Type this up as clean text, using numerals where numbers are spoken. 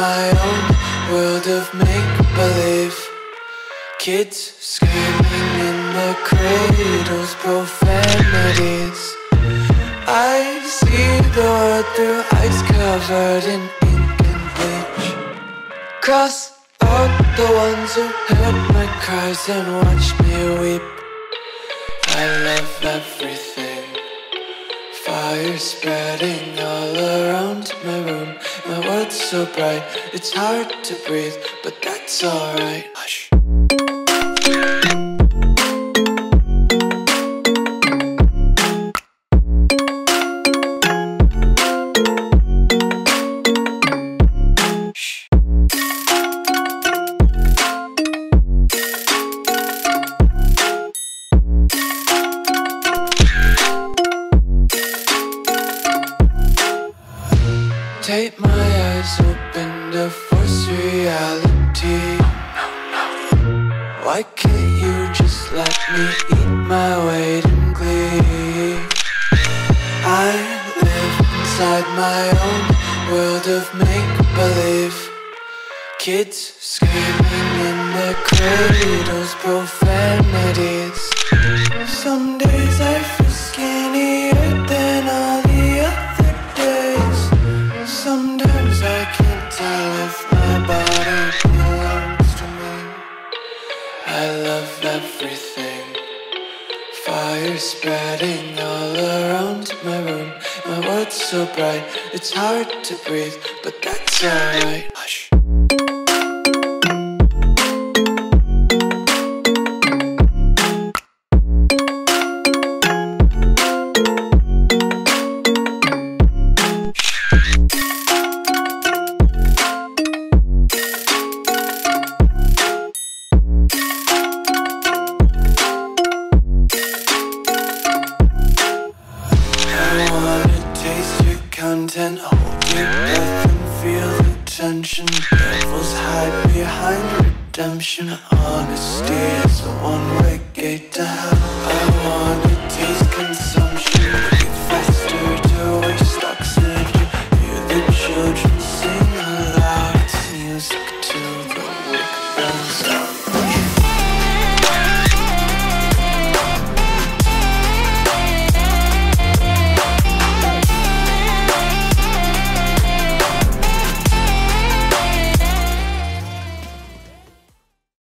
my own world of make-believe. Kids screaming in the cradles, profanities. I see the world through ice covered in ink and bleach. Cross out the ones who heard my cries and watched me weep. I love everything. Fire spreading all around my room. My world's so bright, it's hard to breathe, but that's alright. Hush. Tape my eyes open to force reality. Why can't you just let me eat my weight in glee? I live inside my own world of make-believe. Kids screaming in their cradles, profanities. Some days I feel skinnier than all the other days. Sometimes I can't tell if my body belongs to me. I love everything. Fire spreading all around my room. My world's so bright, it's hard to breathe, but that's alright. Hush. Content, hold your breath and feel the tension. Devils hide behind redemption. Honesty is a one-way gate to hell. I wanna taste consumption. Breathe faster to waste oxygen. Hear the children sing aloud. It's music till the wick burns out.